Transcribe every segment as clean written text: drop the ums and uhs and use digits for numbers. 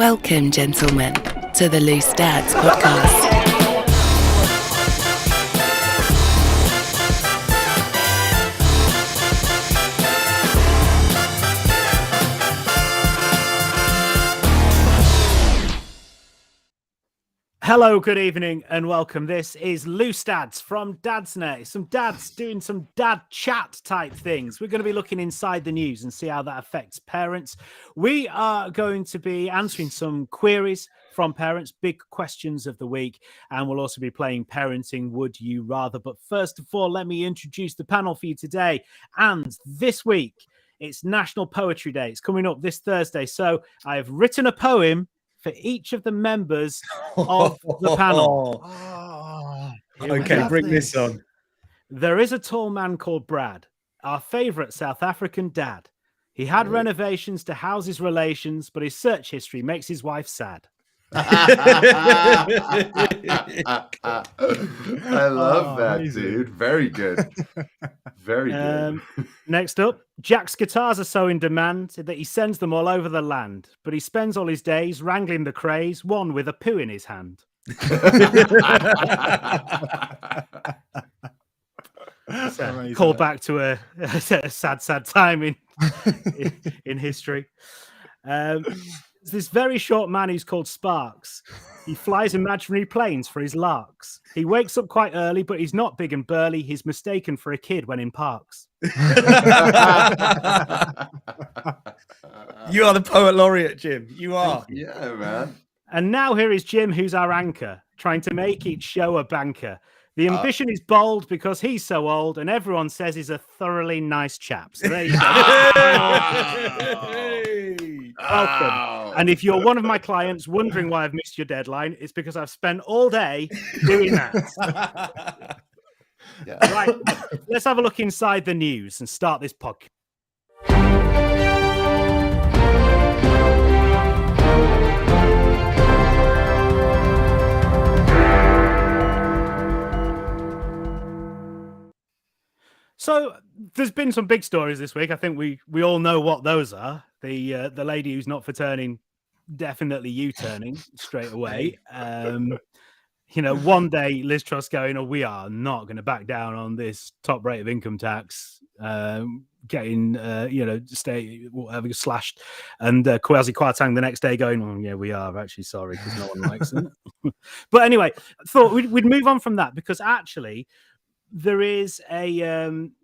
Welcome, gentlemen, to the Loose Dads podcast. Hello, good evening, and welcome. This is Loose Dads from Dadsnet. Some dads doing some dad chat type things. We're going to be looking inside the news and see how that affects parents. We are going to be answering some queries from parents, big questions of the week, and we'll also be playing Parenting Would You Rather. But first of all, let me introduce the panel for you today. And this week, it's National Poetry Day. It's coming up this Thursday. So I have written a poem for each of the members of the panel. Okay, bring this on. There is a tall man called Brad, our favourite South African dad. He had renovations to house his relations, but his search history makes his wife sad. I love that, amazing. dude. Very good. Very good. Next up, Jack's guitars are so in demand that he sends them all over the land, but he spends all his days wrangling the craze, one with a poo in his hand. Call back to a sad time in history. There's this very short man who's called Sparks. He flies imaginary planes for his larks. He wakes up quite early, but he's not big and burly. He's mistaken for a kid when in parks. You are the poet laureate, Jim. You are. Yeah, man. And now here is Jim, who's our anchor, trying to make each show a banker. The ambition is bold because he's so old, and everyone says he's a thoroughly nice chap. So there you go. Welcome. And if you're one of my clients wondering why I've missed your deadline, it's because I've spent all day doing that. Yeah. Right, let's have a look inside the news and start this podcast. So there's been some big stories this week. I think we all know what those are. The lady who's not for turning, definitely U-turning straight away. One day Liz Truss going, "Oh, we are not going to back down on this top rate of income tax, getting stay whatever slashed," and Kwasi Kwarteng the next day going, "Oh yeah, we are actually sorry because no one likes it." But anyway, I thought we'd move on from that because actually there is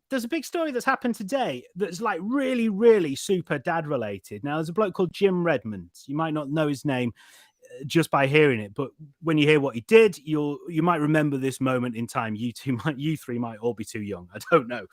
there's a big story that's happened today that's like really, really super dad related. Now, there's a bloke called Jim Redmond. You might not know his name just by hearing it, but when you hear what he did, you might remember this moment in time. You three might all be too young. I don't know.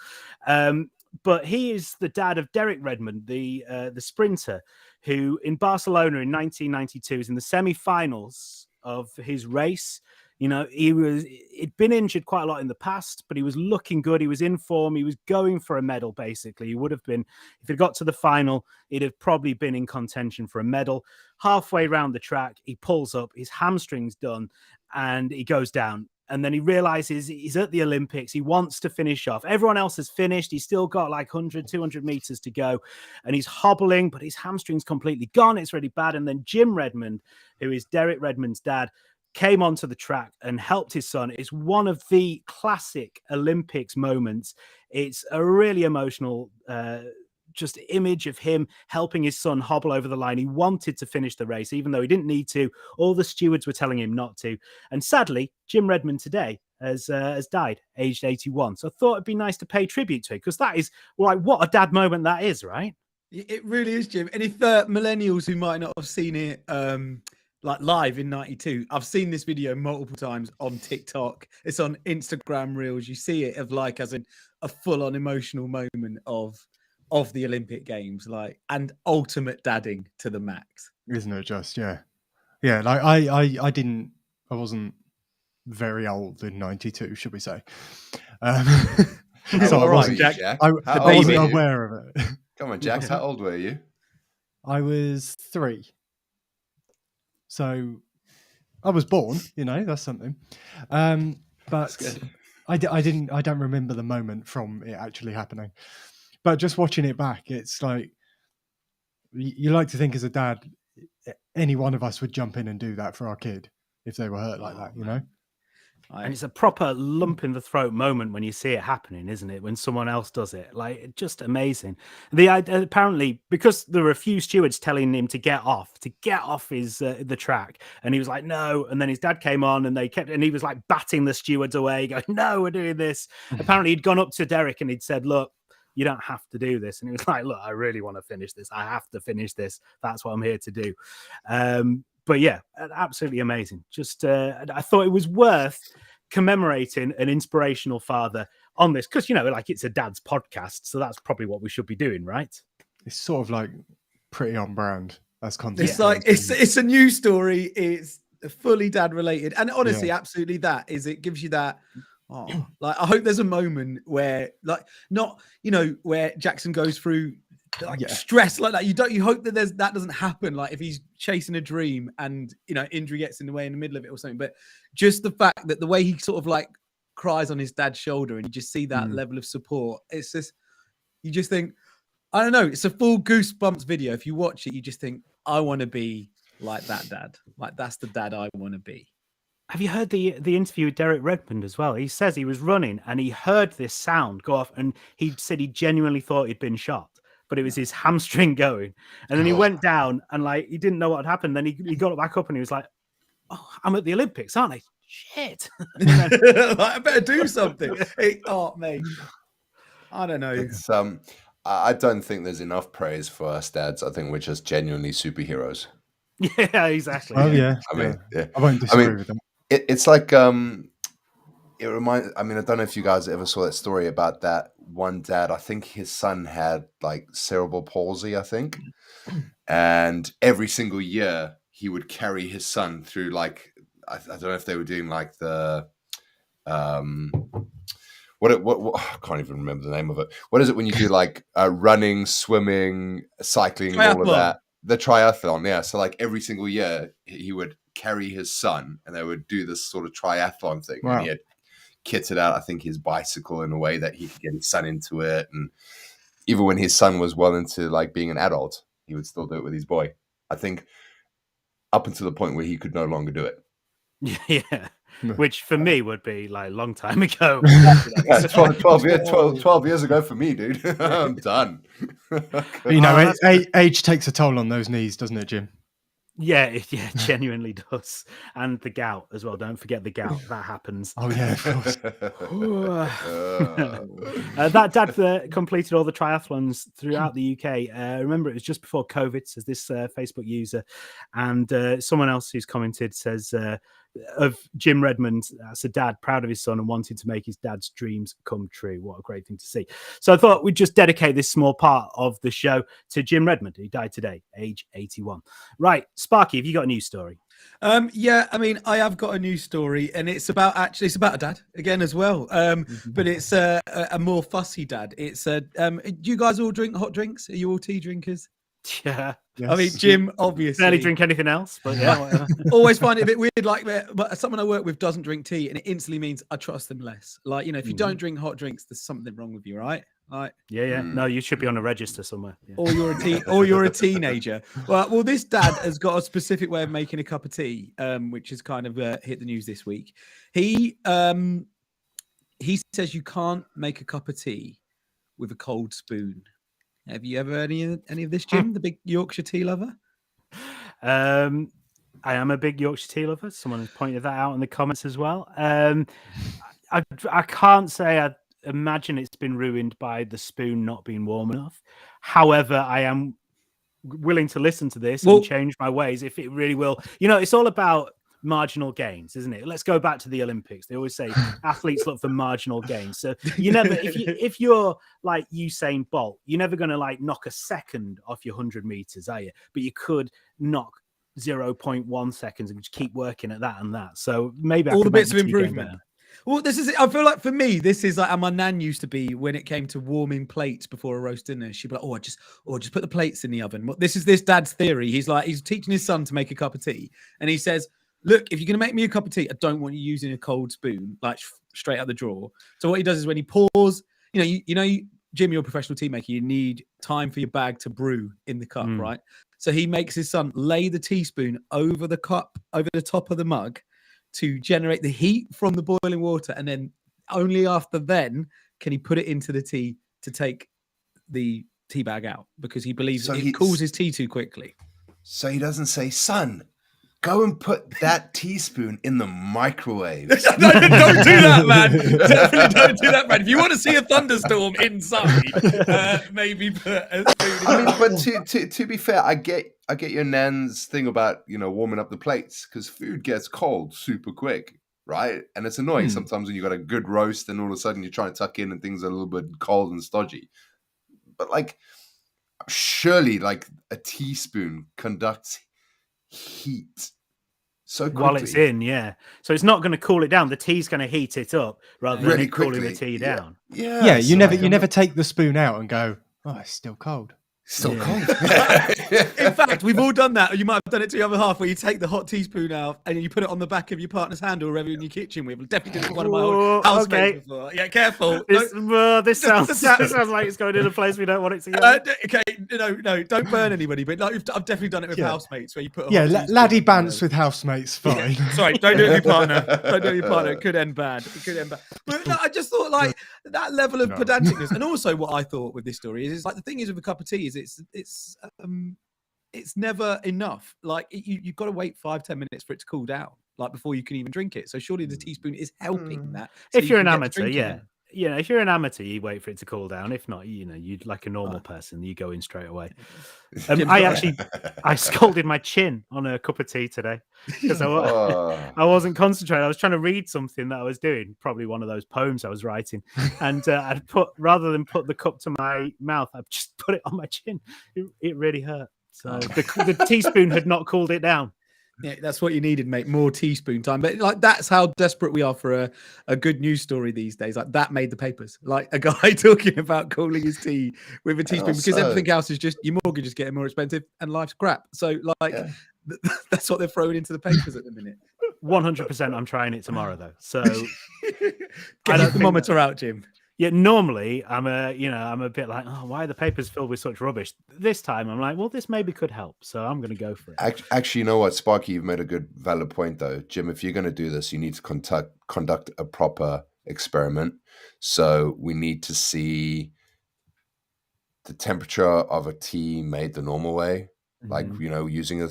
But he is the dad of Derek Redmond, the sprinter, who in Barcelona in 1992 is in the semi-finals of his race. He'd been injured quite a lot in the past, but he was looking good. He was in form. He was going for a medal, basically. He would have been, if he got to the final, he'd have probably been in contention for a medal. Halfway around the track, he pulls up, his hamstring's done, and he goes down. And then he realizes he's at the Olympics. He wants to finish off. Everyone else has finished. He's still got like 100, 200 meters to go. And he's hobbling, but his hamstring's completely gone. It's really bad. And then Jim Redmond, who is Derek Redmond's dad, came onto the track and helped his son. It's one of the classic Olympics moments. It's a really emotional just image of him helping his son hobble over the line. He wanted to finish the race, even though he didn't need to. All the stewards were telling him not to. And sadly, Jim Redmond today has died, aged 81. So I thought it'd be nice to pay tribute to it, because that is like what a dad moment that is, right? It really is, Jim. And if millennials who might not have seen it like live in 92, I've seen this video multiple times on TikTok. It's on Instagram Reels. You see it of like as a full-on emotional moment of the Olympic Games, like, and ultimate dadding to the max. Isn't it just, yeah. Like I wasn't very old in 92, should we say. So I wasn't, Jack. I wasn't aware of it. Come on, Jack. How old were you? I was 3. So I was born, that's something. But I don't remember the moment from it actually happening. But just watching it back, it's like, you like to think as a dad, any one of us would jump in and do that for our kid if they were hurt like that, you know? And it's a proper lump in the throat moment when you see it happening, isn't it? When someone else does it, like, just amazing. Apparently, because there were a few stewards telling him to get off his the track, and he was like, no. And then his dad came on, and he was like batting the stewards away, going, no, we're doing this. Apparently, he'd gone up to Derek and he'd said, look, you don't have to do this. And he was like, look, I really want to finish this. I have to finish this. That's what I'm here to do. But yeah, absolutely amazing. Just I thought it was worth commemorating an inspirational father on this, because, you know, like, it's a dad's podcast, so that's probably what we should be doing, right? It's sort of like pretty on brand as content. It's like it's a news story. It's fully dad related, and honestly, absolutely, it gives you that. Oh, like, I hope there's a moment where, like, not, you know, where Jackson goes through like stress like that. You hope that that doesn't happen. Like, if he's chasing a dream and, you know, injury gets in the way in the middle of it or something. But just the fact that the way he sort of like cries on his dad's shoulder, and you just see that level of support. It's just, you just think, I don't know. It's a full Goosebumps video. If you watch it, you just think, I want to be like that dad. Like, that's the dad I want to be. Have you heard the interview with Derek Redmond as well? He says he was running and he heard this sound go off, and he said he genuinely thought he'd been shot, but it was his hamstring going. And then he went down and, like, he didn't know what had happened. Then he got back up and he was like, oh, I'm at the Olympics, aren't I? Shit. Like, I better do something. Oh, mate. I don't know. It's I don't think there's enough praise for us dads. I think we're just genuinely superheroes. Yeah, exactly. Oh yeah. I mean, I won't disagree with that. It's like it reminds. I mean, I don't know if you guys ever saw that story about that one dad. I think his son had like cerebral palsy, I think, and every single year he would carry his son through, like, I don't know if they were doing like the what I can't even remember the name of it. What is it when you do like running, swimming, cycling, and all of that? The triathlon, yeah. So like every single year he would carry his son and they would do this sort of triathlon thing. Wow. And he had kitted out, I think, his bicycle in a way that he could get his son into it. And even when his son was well into like being an adult, he would still do it with his boy. I think up until the point where he could no longer do it. Yeah. Which for me would be like a long time ago. 12 years ago for me, dude. I'm done. You know, age takes a toll on those knees, doesn't it, Jim? Yeah, it genuinely does. And the gout as well. Don't forget the gout. That happens. Oh yeah, of course. That dad completed all the triathlons throughout the UK. Remember, it was just before COVID, says this Facebook user. And someone else who's commented says, of Jim Redmond, as a dad, proud of his son and wanting to make his dad's dreams come true. What a great thing to see. So I thought we'd just dedicate this small part of the show to Jim Redmond, who died today, age 81. Right, Sparky, have you got a news story? Yeah, I mean, I have got a news story, and it's about a dad again as well. But it's a more fussy dad. It's do you guys all drink hot drinks? Are you all tea drinkers? Yeah. Yes. I mean, Jim obviously Barely drink anything else, but yeah. always find it a bit weird. Like, but someone I work with doesn't drink tea, and it instantly means I trust them less. Like, you know, if you don't drink hot drinks, there's something wrong with you, right? Like, Yeah. No, you should be on a register somewhere. Yeah. or you're a teenager. Well, this dad has got a specific way of making a cup of tea, which has kind of hit the news this week. He says you can't make a cup of tea with a cold spoon. Have you ever heard any of this, Jim, the big Yorkshire tea lover? I am a big Yorkshire tea lover. Someone has pointed that out in the comments as well. I can't say I imagine it's been ruined by the spoon not being warm enough. However, I am willing to listen to this and change my ways if it really will. You know, it's all about marginal gains, isn't it? Let's go back to the Olympics. They always say athletes look for marginal gains. So you never, if you're like Usain Bolt, you're never going to like knock a second off your 100 meters, are you? But you could knock 0.1 seconds and just keep working at that and that. So maybe all the bits of improvement. Well, this is it. I feel like for me, this is like how my nan used to be when it came to warming plates before a roast dinner. She'd be like, just put the plates in the oven. This is this dad's theory. He's teaching his son to make a cup of tea, and he says, look, if you're going to make me a cup of tea, I don't want you using a cold spoon, like straight out the drawer. So what he does is when he pours, you know, Jim, you're a professional tea maker. You need time for your bag to brew in the cup, right? So he makes his son lay the teaspoon over the cup, over the top of the mug, to generate the heat from the boiling water, and then only after then can he put it into the tea to take the tea bag out, because he believes it cools his tea too quickly. So he doesn't say, son, go and put that teaspoon in the microwave. Don't do that, man. Definitely don't do that, man. If you want to see a thunderstorm inside, maybe put a spoon in. But to be fair, I get your nan's thing about, warming up the plates, because food gets cold super quick, right? And it's annoying sometimes when you got a good roast and all of a sudden you're trying to tuck in and things are a little bit cold and stodgy. But surely a teaspoon conducts heat so quickly. While it's in, yeah. So it's not going to cool it down. The tea's going to heat it up rather than Really it cooling quickly. the tea down. Yeah. You never take the spoon out and go, oh, it's still cold. Still cold. In fact, we've all done that. You might have done it to the other half, where you take the hot teaspoon out and you put it on the back of your partner's hand or wherever in your kitchen. We've definitely done it with one of my old housemates before. Yeah, careful. This sounds like it's going in a place we don't want it to go. Okay, no, don't burn anybody. But I've definitely done it with housemates, where you put laddie bants with housemates, fine. Sorry, don't do it with your partner. Don't do it with your partner. It could end bad. But no, I just thought that level of pedanticness, and also what I thought with this story is the thing is with a cup of tea is it's never enough. You've got to wait 5-10 minutes for it to cool down, before you can even drink it. So surely the teaspoon is helping that. So if you're an amateur, if you're an amateur, you wait for it to cool down. If not, you'd like a normal person, you go in straight away. I scalded my chin on a cup of tea today because I wasn't concentrating. I was trying to read something that I was doing, probably one of those poems I was writing, and rather than put the cup to my mouth, I just put it on my chin. It really hurt. So the teaspoon had not cooled it down. Yeah, that's what you needed, mate. More teaspoon time. But that's how desperate we are for a good news story these days. That made the papers. A guy talking about cooling his tea with a teaspoon, because everything else is just, your mortgage is getting more expensive and life's crap. So that's what they're throwing into the papers at the minute. 100%. I'm trying it tomorrow though. So get the thermometer out, Jim. Yeah, normally I'm a bit like, oh, why are the papers filled with such rubbish? This time I'm like, well, this maybe could help, so I'm going to go for it. Actually, you know what, Sparky, you've made a good, valid point though, Jim. If you're going to do this, you need to conduct a proper experiment. So we need to see the temperature of a tea made the normal way, using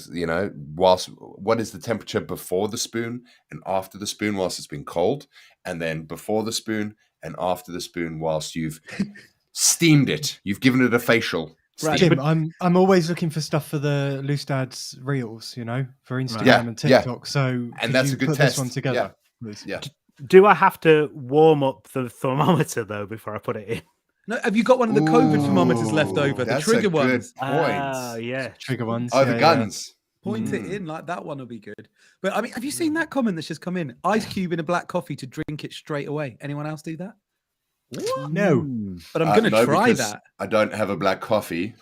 whilst what is the temperature before the spoon and after the spoon whilst it's been cold, and then before the spoon and after the spoon whilst you've steamed it, you've given it a facial. Right. Jim, I'm always looking for stuff for the Loose Dads reels, for Instagram and TikTok. So and that's a good put test. This one together. Yeah. Do I have to warm up the thermometer though before I put it in? No, have you got one of the COVID thermometers left over? The trigger ones. Point. Yeah, trigger ones. Oh, the guns. Point it in, that one will be good. But I mean, have you seen that comment that's just come in? Ice cube in a black coffee to drink it straight away. Anyone else do that? What? No. But I'm going to try that. I don't have a black coffee.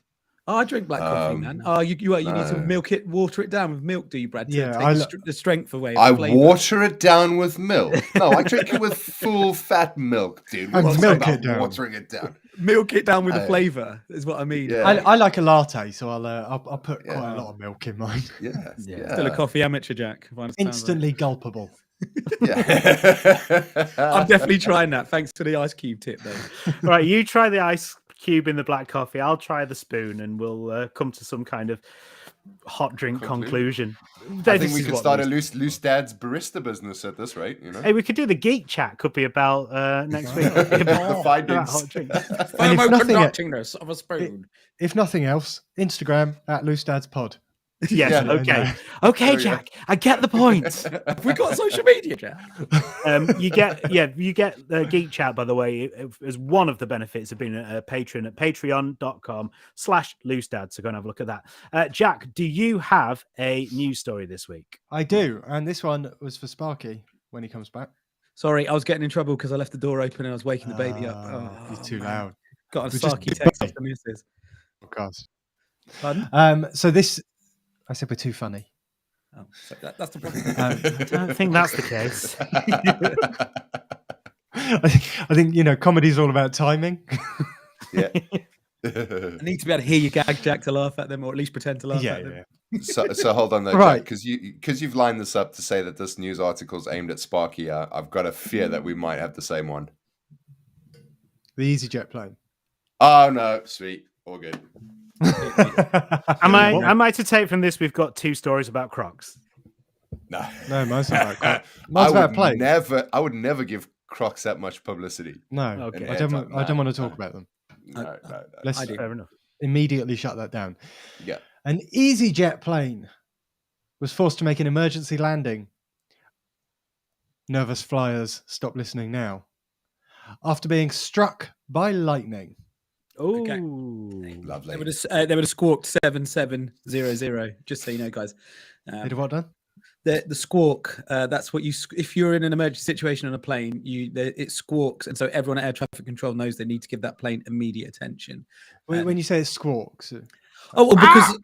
Oh, I drink black coffee, man. Oh, you need to milk it, water it down with milk, do you, Brad? To take the strength away. I water it down with milk. No, I drink it with full fat milk, dude. Milk it down. Watering it down. Milk it down with the flavour is what I mean. Yeah. I like a latte, so I'll put quite a lot of milk in mine. Yeah. Still a coffee amateur, Jack. Instantly gulpable. Yeah. I'm definitely trying that. Thanks for the ice cube tip, though. Right, you try the ice cube in the black coffee. I'll try the spoon, and we'll come to some kind of hot drink conclusion. I think we could start a loose dad's barista business at this rate. Hey, we could do the geek chat. Could be about next week. The findings. Thermoconductingness of a spoon. If nothing else, Instagram at Loose Dads Pod. Yes, okay, Jack. I get the point. Have we got social media, Jack? You get the Geek Chat, by the way, as one of the benefits of being a patron at patreon.com/loosedads. So go and have a look at that. Jack, do you have a news story this week? I do, and this one was for Sparky when he comes back. Sorry, I was getting in trouble because I left the door open and I was waking the baby up. You're too loud. Got a Sparky text off the missus. Podcast. Pardon? So this... I said we're too funny. Oh, so that's the problem. I don't think that's the case. I think comedy's all about timing. Yeah. I need to be able to hear you gag, Jack, to laugh at them, or at least pretend to laugh at them. So hold on though, Right. Jack, because you've lined this up to say that this news article is aimed at Sparky. I've got a fear that we might have the same one. The EasyJet plane. Oh no, sweet, all good. Am I to take from this? We've got 2 stories about Crocs. No, No, mine's not about Crocs. Mine's about a plane. I would never give Crocs that much publicity. No, Okay. I don't want to talk about them. No. Let's Fair enough. immediately shut that down. Yeah. An EasyJet plane was forced to make an emergency landing. Nervous flyers, stop listening now. After being struck by lightning. Oh, Okay. Lovely. They would have squawked 7700. Just so you know, guys. They did what done? The squawk. That's what you. If you're in an emergency situation on a plane, it squawks, and so everyone at air traffic control knows they need to give that plane immediate attention. When you say it squawks. Oh, well, because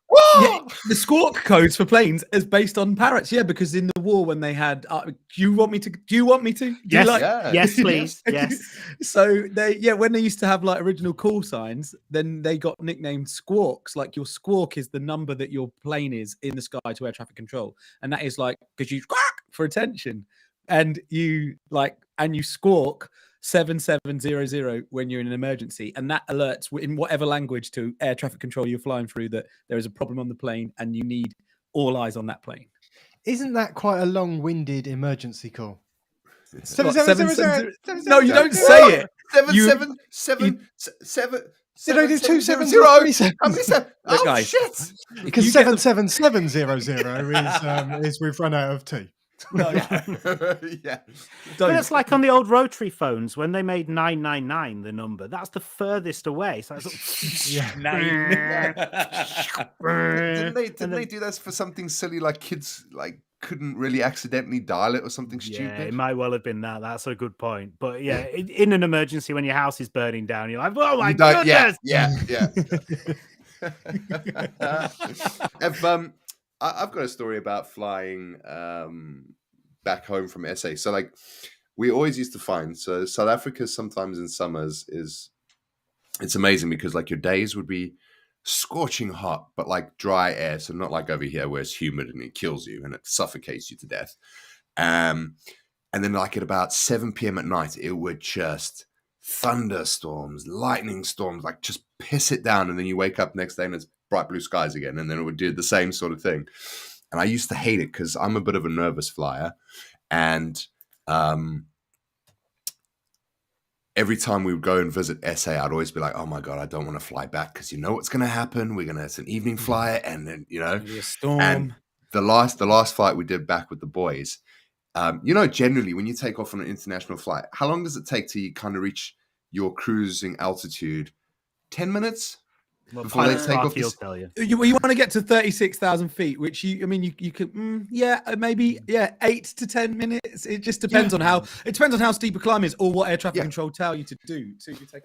the squawk codes for planes is based on parrots. Yeah, because in the war when they had, do you want me to? Do you Yes, like- yes, please, yes. So when they used to have like original call signs, then they got nicknamed squawks. Like your squawk is the number that your plane is in the sky to air traffic control, and that is like because you squawk for attention, and you squawk 7700 when you're in an emergency, and that alerts in whatever language to air traffic control you're flying through that there is a problem on the plane and you need all eyes on that plane. Isn't that quite a long-winded emergency call? What, 7700. No, you don't say it. 777. Did I do 270? How many seven? Look, Oh guys, shit! Because 77700 is we've run out of 2. No, Yeah. But it's like on the old rotary phones when they made 999 the number. That's the furthest away. So it's Didn't they do that for something silly like kids like couldn't really accidentally dial it or something yeah, stupid? it might well have been that. That's a good point. But yeah, in an emergency when your house is burning down, you're like, oh my goodness! Yeah. I've got a story about flying back home from SA. So like we always used to find, so South Africa sometimes in summers it's amazing because like your days would be scorching hot, but like dry air. So not like over here where it's humid and it kills you and it suffocates you to death. And then like at about 7 p.m. at night, it would just thunderstorms, lightning storms, like just piss it down. And then you wake up next day and it's bright blue skies again. And then it would do the same sort of thing. And I used to hate it because I'm a bit of a nervous flyer. And every time we would go and visit SA, I'd always be like, oh my God, I don't want to fly back because you know what's going to happen. It's an evening flight. And then, Maybe a storm. and the last flight we did back with the boys, generally when you take off on an international flight, how long does it take till you kind of reach your cruising altitude? 10 minutes? Well, Before they take off he'll this- tell you. You want to get to 36,000 feet, which you could, maybe 8 to 10 minutes. It just depends on how steep a climb is or what air traffic control tell you to do.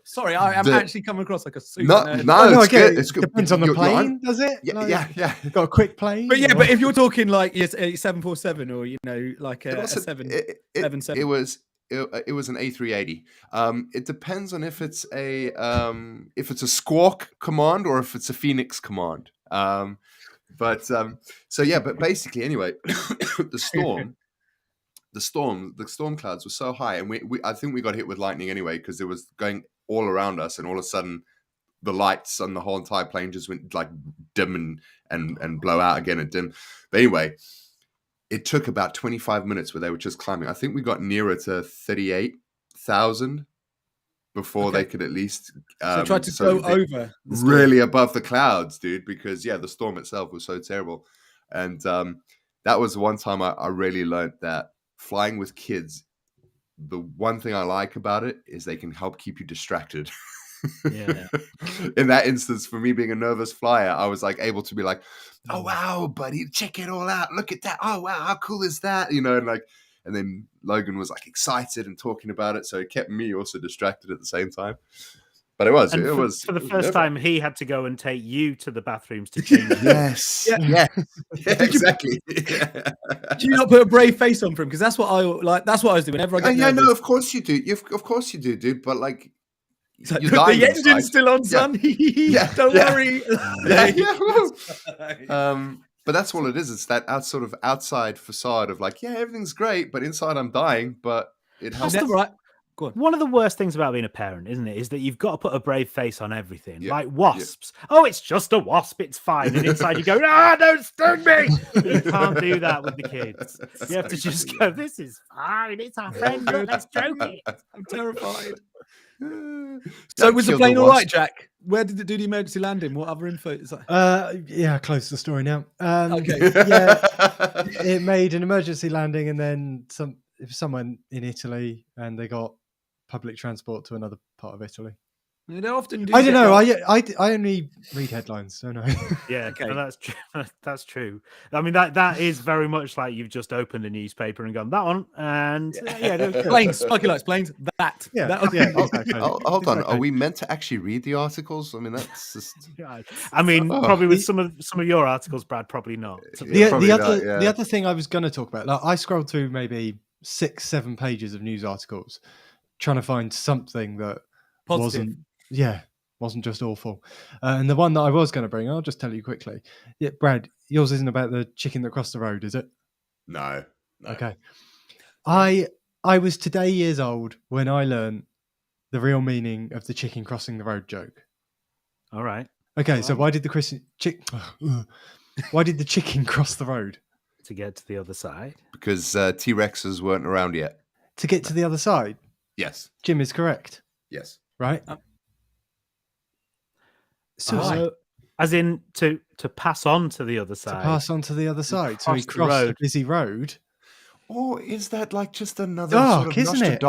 Sorry, I am actually coming across like a super nerd. No, I it's get good. it. It's good. Depends on the You're plane, does it? Yeah. Got a quick plane? But yeah, or- but if you're talking like a 747 or like But a also, 777, it was an A380. It depends on if it's a Squawk command or if it's a Phoenix command. But basically anyway, the storm clouds were so high, and I think we got hit with lightning anyway because it was going all around us, and all of a sudden the lights on the whole entire plane just went like dim and blow out again and dim. But anyway, it took about 25 minutes where they were just climbing. I think we got nearer to 38,000 before they could at least so try to go over the storm. really above the clouds, dude, because the storm itself was so terrible. And that was one time I really learned that flying with kids, the one thing I like about it is they can help keep you distracted. Yeah. In that instance, for me being a nervous flyer, I was like able to be like, oh wow, buddy, check it all out, look at that, oh wow, how cool is that, and then Logan was like excited and talking about it, so it kept me also distracted at the same time. But it was For the first time he had to go and take you to the bathrooms to change. Yes. Yeah. Exactly. Do you not put a brave face on for him? Because that's what I was doing whenever I get nervous. No, of course you do. Of course you do, dude. But like, It's like, you're the dying engine's inside. still on, son. Don't worry. But that's all it is. It's that sort of outside facade of like, yeah, everything's great, but inside I'm dying. But it helps. That's the right. Go on. One of the worst things about being a parent, isn't it, is that you've got to put a brave face on everything. Yeah. Like wasps. Oh, it's just a wasp. It's fine. And inside you go, don't sting me. But you can't do that with the kids. You have to just go, this is fine. It's our friend. Look, let's joke it. I'm terrified. So Don't was the kill plane all wasp. right, Jack? Where did it do the emergency landing? What other info? It's like, Yeah, close the story now. Okay. Yeah, it made an emergency landing, and then someone in Italy, and they got public transport to another part of Italy. they often do. I don't get know. like- I only read headlines, don't I? Yeah, Okay. no, that's true. That's true. I mean, that is very much like you've just opened a newspaper and gone that one, and planes, Sparky likes planes. That. Yeah, That- yeah. Oh, Exactly. hold on. Exactly. Are we meant to actually read the articles? I mean, that's just. I mean, Oh. probably with some of your articles, Brad, probably not. Yeah, probably the not, yeah. other thing I was going to talk about, like I scrolled through maybe 6-7 pages of news articles, trying to find something that Positive. wasn't just awful. And the one that I was going to bring, I'll just tell you quickly. Yeah, Brad, yours isn't about the chicken that crossed the road, is it? No. Okay. I was today years old when I learned the real meaning of the chicken crossing the road joke. All right. Okay, so why did the chicken cross the road? To get to the other side. Because T-Rexes weren't around yet. To get to the other side. Yes. Jim is correct, Yes. right? So, as in to pass on to the other side. To pass on to the other side. So he Cross the crossed a road. busy road. Or is that like just another Dark, sort of isn't it?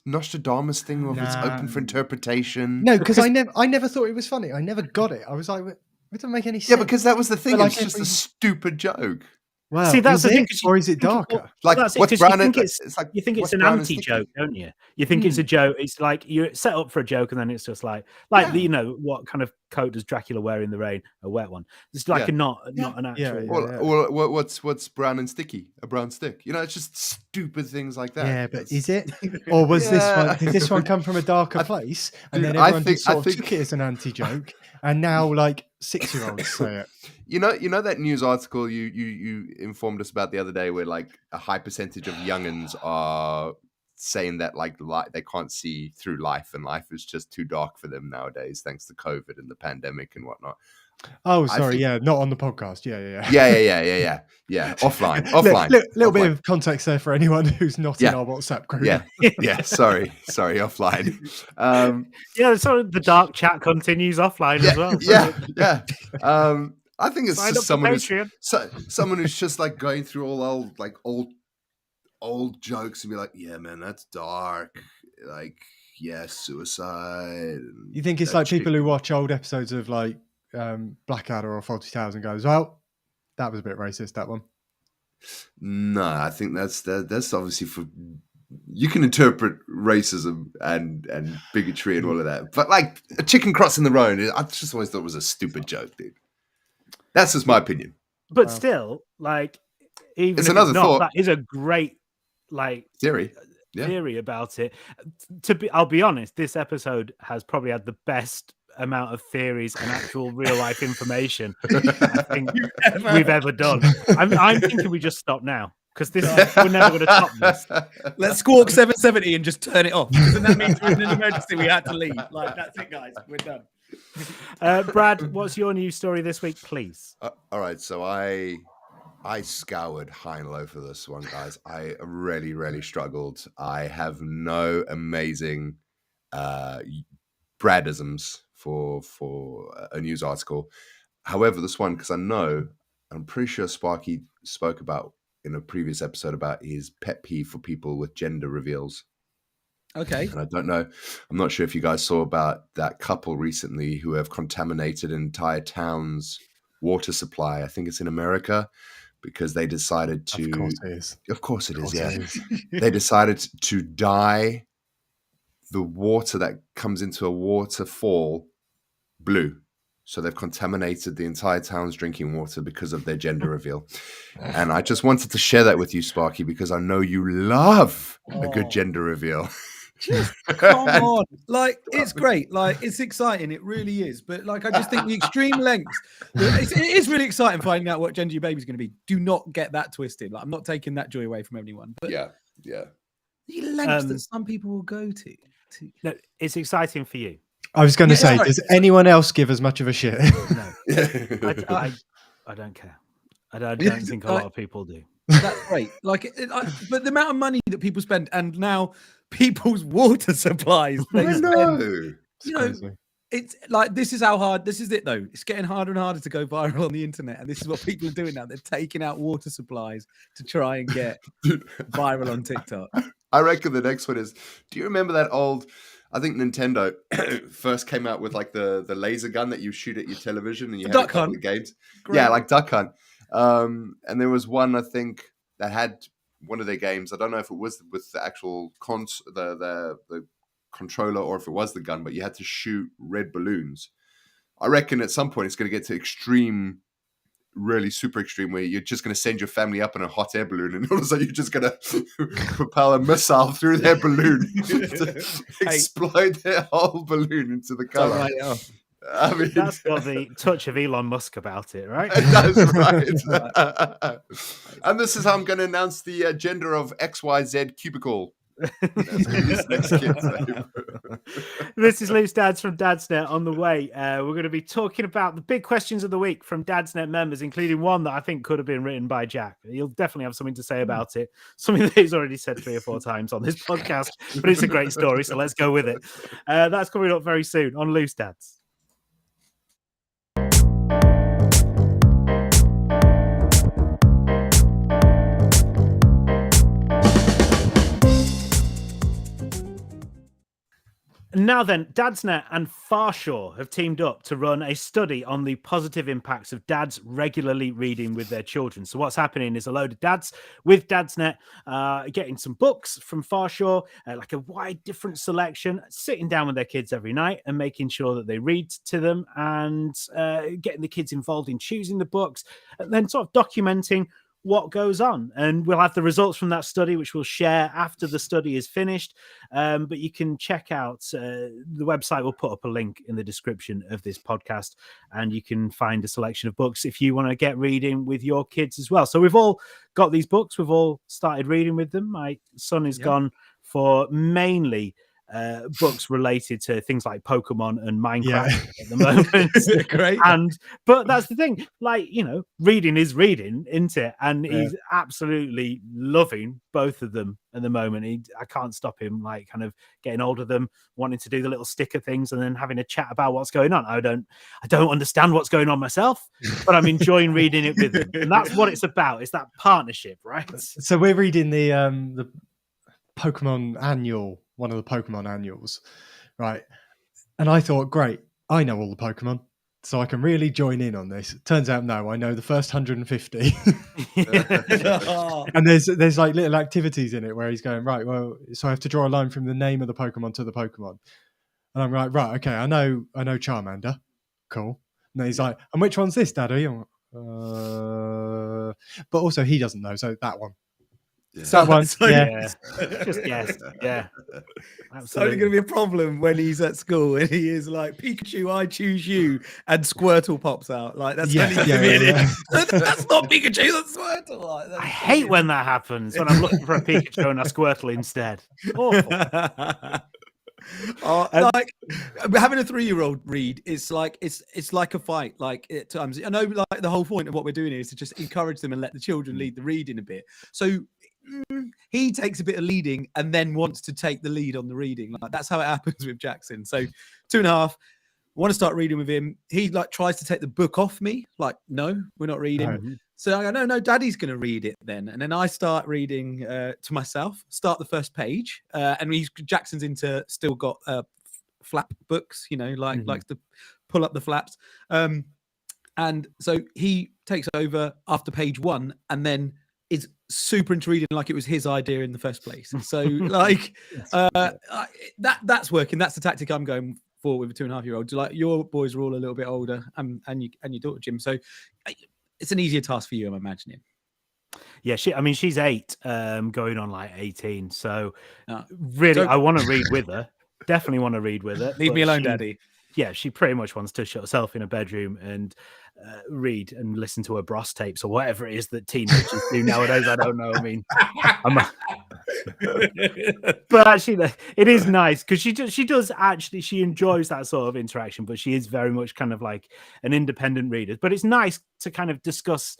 Nostradamus thing of it's open for interpretation? No, because I never thought it was funny. I never got it. I was like, it doesn't make any sense. Yeah, because that was the thing. But It's like just a every- stupid joke. Well, See, that's is the thing, it? 'cause you Or is it think darker? Like That's it, what's 'cause you brown? think And, it's- it's like You think what's it's an brown and sticky? anti-joke, don't you? You think it's a joke. It's like you're set up for a joke, and then it's just like you know, what kind of coat does Dracula wear in the rain? A wet one. It's like Yeah. not an actual. Yeah. Or what's brown and sticky? A brown stick. You know, it's just stupid things like that. Yeah, but It's- is it? Or was this Yeah. one? Did this one come from a darker place, and dude, then I everyone think- just sort I of think- took it as an anti-joke, and now like 6-year-olds say it? You know that news article you informed us about the other day, where like a high percentage of youngins are saying that like they can't see through life, and life is just too dark for them nowadays, thanks to COVID and the pandemic and whatnot. Oh, sorry, think- yeah, not on the podcast. Yeah. Yeah. Offline. Little bit Offline. of context there for anyone who's not Yeah. in our WhatsApp group. Yeah. Sorry, offline. Yeah, so the dark chat continues offline as well. Yeah. I think it's Sign just up for Patreon. someone who's just like going through all old jokes and be like, yeah, man, that's dark. Like, yeah, suicide. and You think it's that like people who chick- watch old episodes of like Blackadder or Fawlty Towers and goes, "Well, that was a bit racist, that one." No, I think that's obviously for. You can interpret racism and bigotry and all of that, but like a chicken crossing the road, I just always thought it was a stupid joke, dude. That's just my opinion. But Wow. still, like, even It's if another it's not, thought. that is a great Theory. Yeah. theory about it. I'll be honest, this episode has probably had the best amount of theories and actual real life information I think we've ever done. I'm thinking we just stop now, because we're never going to top this. Let's squawk 770 and just turn it off. Because then that means we're in an emergency. We had to leave. Like, that's it, guys. We're done. Brad, what's your news story this week, please? All right, so I scoured high and low for this one, guys. I really, really struggled. I have no amazing Bradisms for a news article. However, this one, because I'm pretty sure Sparky spoke about in a previous episode about his pet peeve for people with gender reveals. Okay. And I don't know, I'm not sure if you guys saw about that couple recently who have contaminated an entire town's water supply. I think it's in America, because they decided to. Of course it is. Of course it is, Of yeah. course it is. They decided to dye the water that comes into a waterfall blue. So they've contaminated the entire town's drinking water because of their gender reveal. And I just wanted to share that with you, Sparky, because I know you love a good gender reveal. Just come on. Like, it's great. Like, it's exciting. It really is. But like, I just think the extreme lengths, it is really exciting finding out what gender your baby's going to be. Do not get that twisted. Like, I'm not taking that joy away from anyone. But yeah. the lengths that some people will go to. No, it's exciting for you. I was going to say, sorry. does anyone else give as much of a shit? No, I don't care. I don't think a lot of people do. That's great. Like, but the amount of money that people spend, and now people's water supplies. I know. You know, it's like, this is how hard. This is it though. It's getting harder and harder to go viral on the internet, and this is what people are doing now. They're taking out water supplies to try and get viral on TikTok. I reckon the next one is. Do you remember that old? I think Nintendo first came out with like the laser gun that you shoot at your television, and you had a couple of games. Great. Yeah, like Duck Hunt. And there was one, I think, that had one of their games. I don't know if it was with the actual the controller or if it was the gun, but you had to shoot red balloons. I reckon at some point it's going to get to extreme, really super extreme, where you're just going to send your family up in a hot air balloon, and all of a sudden you're just going to propel a missile through their balloon to explode their whole balloon into the color. I mean, that's got the touch of Elon Musk about it, right? That's right. And this is how I'm going to announce the gender of XYZ cubicle. This is Loose Dads from Dadsnet. On the way, we're going to be talking about the big questions of the week from Dadsnet members, including one that I think could have been written by Jack. He'll definitely have something to say about it, something that he's already said 3 or 4 times on this podcast, but it's a great story, so let's go with it. That's coming up very soon on Loose Dads. Now then, Dadsnet and Farshawe have teamed up to run a study on the positive impacts of dads regularly reading with their children. So what's happening is a load of dads with Dadsnet getting some books from Farshawe, like a wide different selection, sitting down with their kids every night and making sure that they read to them and getting the kids involved in choosing the books and then sort of documenting what goes on. And we'll have the results from that study, which we'll share after the study is finished. But you can check out the website. We'll put up a link in the description of this podcast, and you can find a selection of books if you want to get reading with your kids as well. So we've all got these books. We've all started reading with them. My son has gone for mainly books related to things like Pokemon and Minecraft at the moment. Great. But that's the thing, like, you know, reading is reading, isn't it? And he's absolutely loving both of them at the moment. I can't stop him, like, kind of getting hold of them, wanting to do the little sticker things and then having a chat about what's going on. I don't understand what's going on myself, but I'm enjoying reading it with them. And that's what it's about. It's that partnership, right? So we're reading the Pokemon annual, one of the Pokemon annuals, right? And I thought, great, I know all the Pokemon, so I can really join in on this. Turns out, no, I know the first 150. And there's like little activities in it where he's going, right, well, so I have to draw a line from the name of the Pokemon to the Pokemon. And I'm like, right, okay, I know Charmander. Cool. And then he's like, and which one's this, Daddy? I'm like, but also he doesn't know, so that one. Yeah. That one, Just yes, yeah. It's only going to be a problem when he's at school and he is like, Pikachu, I choose you, and Squirtle pops out. Like, that's That's not Pikachu, that's Squirtle. Like, that's I hate when that happens, when I'm looking for a Pikachu and a Squirtle instead. Awful. Like having a 3-year-old read, it's like it's like a fight. Like at times, I know, like the whole point of what we're doing here is to just encourage them and let the children lead the reading a bit. So he takes a bit of leading and then wants to take the lead on the reading. Like that's how it happens with Jackson. So 2.5. Want to start reading with him. He like tries to take the book off me. Like, no, we're not reading. No. So I go, no, Daddy's going to read it then. And then I start reading to myself, start the first page. And Jackson's still got flap books, you know, likes to pull up the flaps. And so he takes over after page 1 and then is super into reading like it was his idea in the first place. So like that's working. That's the tactic I'm going for with a 2.5-year-old. Like your boys are all a little bit older and your daughter, Jim. So it's an easier task for you, I'm imagining. Yeah, she's 8, going on like 18. So No. really, So- I want to read with her. Definitely want to read with her. Leave but me alone, she- Daddy. Yeah, she pretty much wants to shut herself in a bedroom and read and listen to her Bros tapes or whatever it is that teenagers do nowadays. I don't know. I mean, but actually, it is nice because she enjoys that sort of interaction, but she is very much kind of like an independent reader. But it's nice to kind of discuss.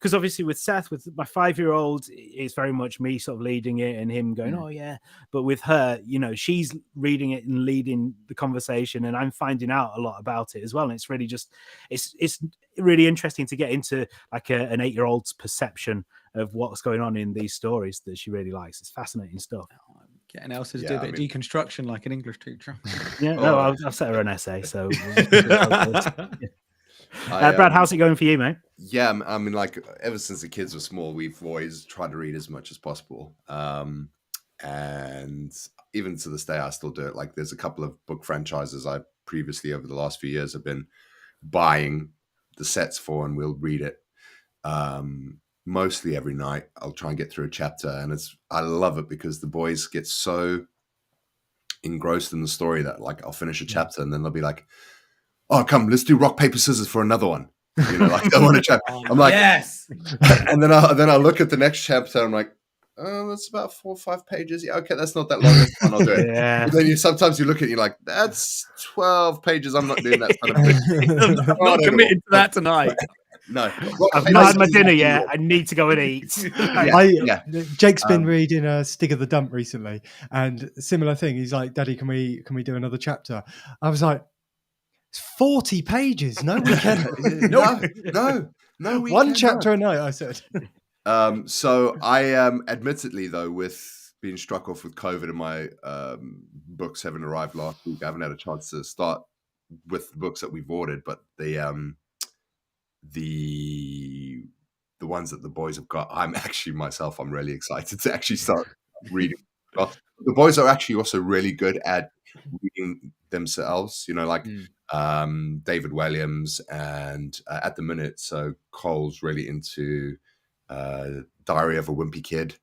Because obviously with Seth, with my 5-year-old, it's very much me sort of leading it and him going, oh yeah. But with her, she's reading it and leading the conversation, and I'm finding out a lot about it as well. And it's really it's really interesting to get into like an 8-year-old's perception of what's going on in these stories that she really likes. It's fascinating stuff. Getting Elsa to do a bit of deconstruction like an English teacher. Yeah, no, I'll set her an essay. So, I, Brad, how's it going for you, mate? Yeah, I mean, like ever since the kids were small, we've always tried to read as much as possible. And even to this day, I still do it. Like there's a couple of book franchises I previously over the last few years have been buying the sets for, and we'll read it mostly every night. I'll try and get through a chapter, and I love it because the boys get so engrossed in the story that like I'll finish a chapter and then they'll be like, oh, come, let's do rock, paper, scissors for another one. Like I want to chat. I'm like, yes. And then I'll look at the next chapter. I'm like, oh, that's about 4 or 5 pages. Yeah, okay, that's not that long. That's fine, I'll do it. Yeah. And then sometimes you look at it, you're like, that's 12 pages. I'm not doing that kind of thing. I'm not committed to that tonight. No, I've not had my dinner yet. I need to go and eat. Jake's been reading Stig of the Dump recently, and similar thing. He's like, "Daddy, can we do another chapter?" I was like, "It's 40 pages. No, we can't. no. One chapter a night." I said. So I admittedly though, with being struck off with COVID and my books haven't arrived last week, I haven't had a chance to start with the books that we've ordered, but the ones that the boys have got, I'm really excited to actually start reading. The boys are actually also really good at reading themselves, like David Williams, and at the minute, so Cole's really into Diary of a Wimpy Kid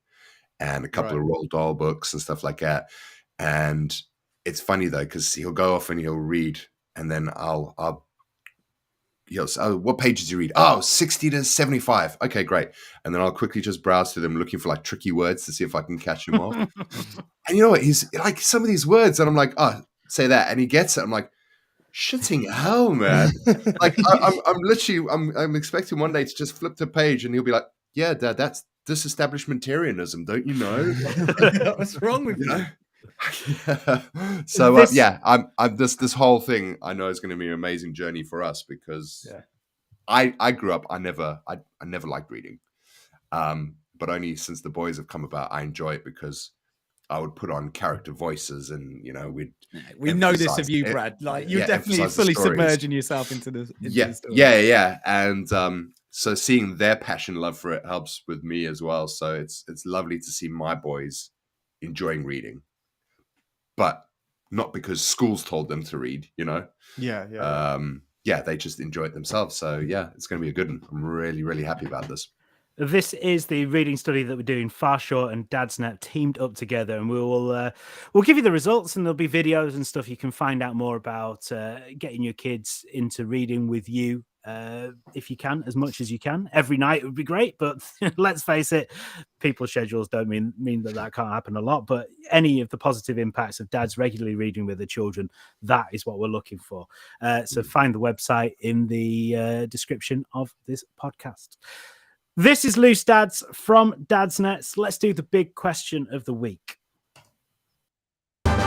and a couple of Roald Dahl books and stuff like that. And it's funny though, because he'll go off and he'll read, and then he'll say, oh, what pages do you read? Oh, 60 to 75. Okay, great. And then I'll quickly just browse through them looking for like tricky words to see if I can catch him off. And you know what? He's like some of these words, and I'm like, oh, say that. And he gets it. I'm like, shitting hell, man. Like I'm literally, I'm expecting one day to just flip the page and he'll be like, yeah, Dad, that's disestablishmentarianism, don't you know? What's wrong with you? So I'm this whole thing I know is going to be an amazing journey for us, because I grew up, I never liked reading, but only since the boys have come about I enjoy it, because I would put on character voices, and we know this of you, Brad. Like you're definitely fully submerging yourself into the story. Yeah. And so seeing their passion, love for it helps with me as well. So it's lovely to see my boys enjoying reading, but not because school's told them to read, Yeah, they just enjoy it themselves. So yeah, it's going to be a good one. I'm really, really happy about this. This is the reading study that we're doing. Far Short and Dadsnet teamed up together, and we'll give you the results, and there'll be videos and stuff you can find out more about getting your kids into reading with you. If you can, as much as you can. Every night would be great, but let's face it, people's schedules don't mean that can't happen a lot. But any of the positive impacts of dads regularly reading with their children, that is what we're looking for. So find the website in the description of this podcast. This is Loose Dads from Dadsnet. Let's do the big question of the week. The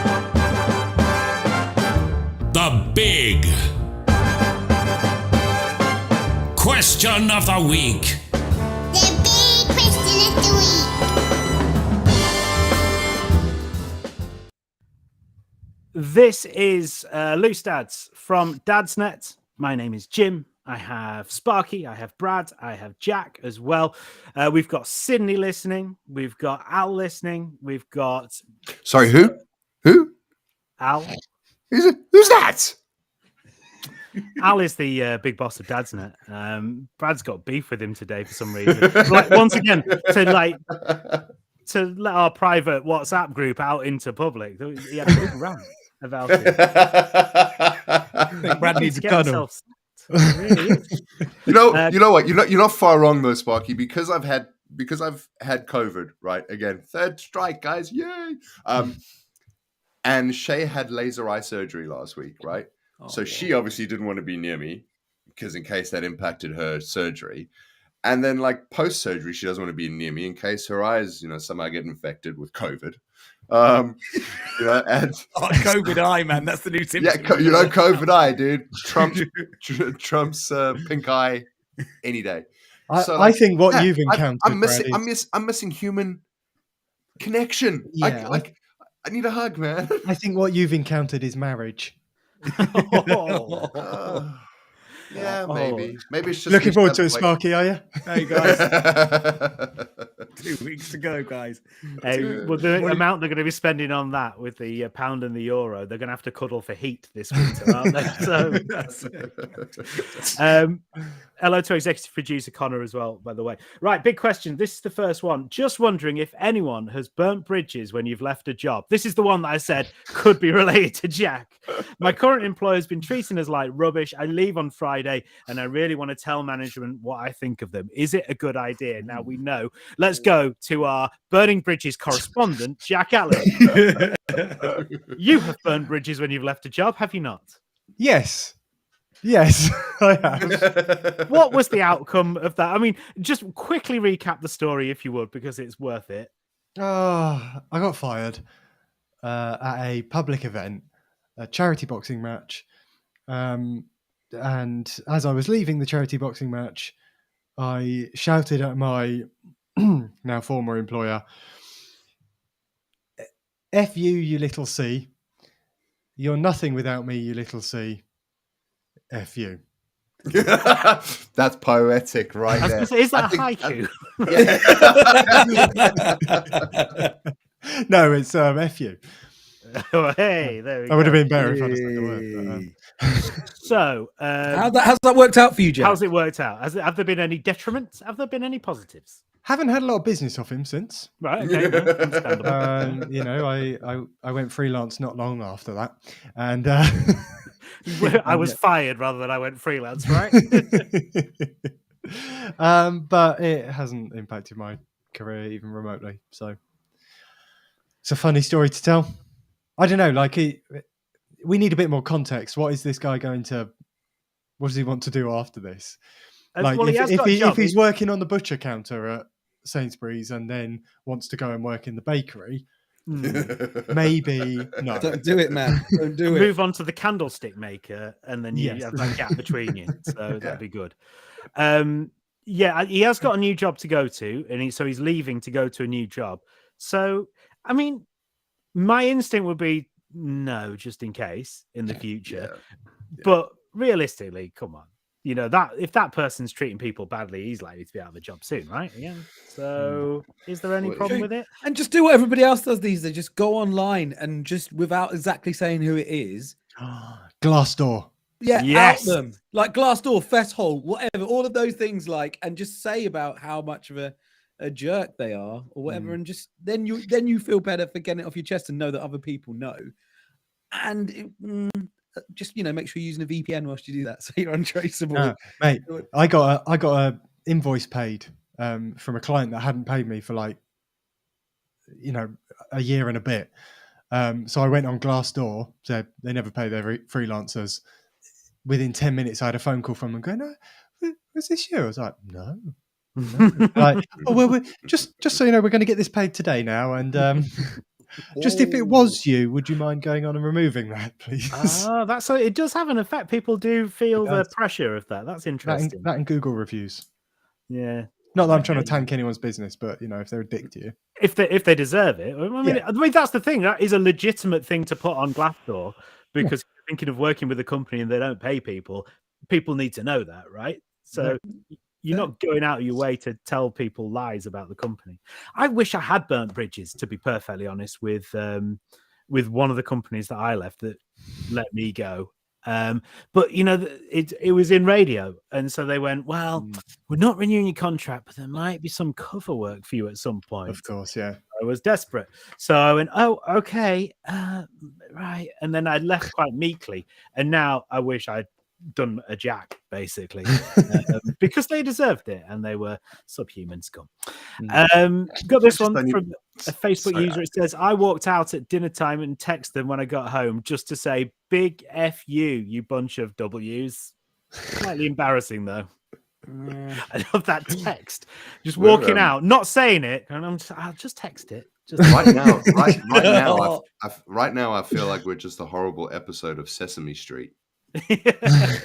big question of the week. The big question of the week. This is Loose Dads from Dadsnet. My name is Jim. I have Sparky, I have Brad, I have Jack as well. We've got Sydney listening. We've got Al listening. We've got... Sorry, who? Al. Who's that? Al is the big boss of Dadsnet. Brad's got beef with him today for some reason. Like once again, to let our private WhatsApp group out into public. He had a big rant about it. I think Brad needs a Get cuddle. himself sacked. It really is. You know what? You're not far wrong though, Sparky, because I've had COVID, right? Again, third strike, guys. Yay. And Shay had laser eye surgery last week, right? So she obviously didn't want to be near me because in case that impacted her surgery. And then like post surgery, she doesn't want to be near me in case her eyes, somehow get infected with COVID. And COVID eye, man. That's the new symptom. Yeah, COVID eye, dude. Trump's pink eye any day. I think what you've encountered, I'm missing human connection. Yeah, I need a hug, man. I think what you've encountered is marriage. Yeah, maybe. Maybe it's just looking forward to it, Sparky. Are you? Hey guys, 2 weeks to go, guys. Well, the amount they're going to be spending on that with the pound and the euro, they're going to have to cuddle for heat this winter, aren't they? So, hello to executive producer Connor as well, by the way. Right, big question. This is the first one. Just wondering if anyone has burnt bridges when you've left a job. This is the one that I said could be related to Jack. My current employer has been treating us like rubbish. I leave on Friday and I really want to tell management what I think of them. Is it a good idea? Now we know. Let's go to our Burning Bridges correspondent, Jack Allen. You have burned bridges when you've left a job, have you not? Yes, I have. What was the outcome of that? I mean, just quickly recap the story if you would, because it's worth it. I got fired at a public event, a charity boxing match. And as I was leaving the charity boxing match, I shouted at my now former employer, F you, you little C. You're nothing without me, you little C. F you. That's poetic, right there. Is that a haiku? No, it's F you. Oh, hey, there we go. That would have been better if I'd have said the word. So, how's that worked out for you, Jack? how's it worked out? Have there been any detriments? Have there been any positives? Haven't had a lot of business off him since. Right, okay, no, understandable. I went freelance not long after that, and I was fired rather than I went freelance, right? But it hasn't impacted my career even remotely. So it's a funny story to tell. I don't know. We need a bit more context. What is this guy going to? What does he want to do after this? If he's working on the butcher counter at Sainsbury's and then wants to go and work in the bakery, maybe no. Don't do it, man. Don't do it. Move on to the candlestick maker, and then you have that gap between you. So that'd be good. He has got a new job to go to, and he's leaving to go to a new job. So, I mean, my instinct would be no, just in case in the future. Yeah. But realistically, come on. That if that person's treating people badly, he's likely to be out of the job soon, right? Again. So is there any problem with it? And just do what everybody else does these days. Just go online and just without exactly saying who it is. Glassdoor. Yeah, yes. Out them. Like Glassdoor, Festhole, whatever, all of those things, and just say about how much of a jerk they are or whatever, and just then you feel better for getting it off your chest and know that other people know. And just make sure you're using a VPN whilst you do that, so you're untraceable. Mate, I got a invoice paid from a client that hadn't paid me for a year and a bit. So I went on Glassdoor, said they never pay their freelancers. Within 10 minutes, I had a phone call from them going, "No, was this you?" I was like, "No." Just so you know, we're going to get this paid today now, and just if it was you, would you mind going on and removing that, please? It does have an effect. People do feel the pressure of that. That's interesting. That and Google reviews. Yeah. Not that I'm trying to tank anyone's business, but if they're a dick to you, if they deserve it. I mean, that's the thing. That is a legitimate thing to put on Glassdoor, because if you're thinking of working with a company and they don't pay people need to know that, right? So you're not going out of your way to tell people lies about the company. I wish I had burnt bridges, to be perfectly honest, with one of the companies that I left that let me go. But it was in radio, and so they went, well, we're not renewing your contract, but there might be some cover work for you at some point. Of course, yeah. I was desperate, so I went, oh, okay, right, and then I left quite meekly, and now I wish I'd done a jack, basically, because they deserved it, and they were subhuman scum. Got this one from a Facebook user. It says, I walked out at dinner time and texted them when I got home just to say, big F you bunch of W's. Slightly embarrassing, though. I love that text. Just walking out, not saying it, and I'll just text it. Just right now, I feel like we're just a horrible episode of Sesame Street.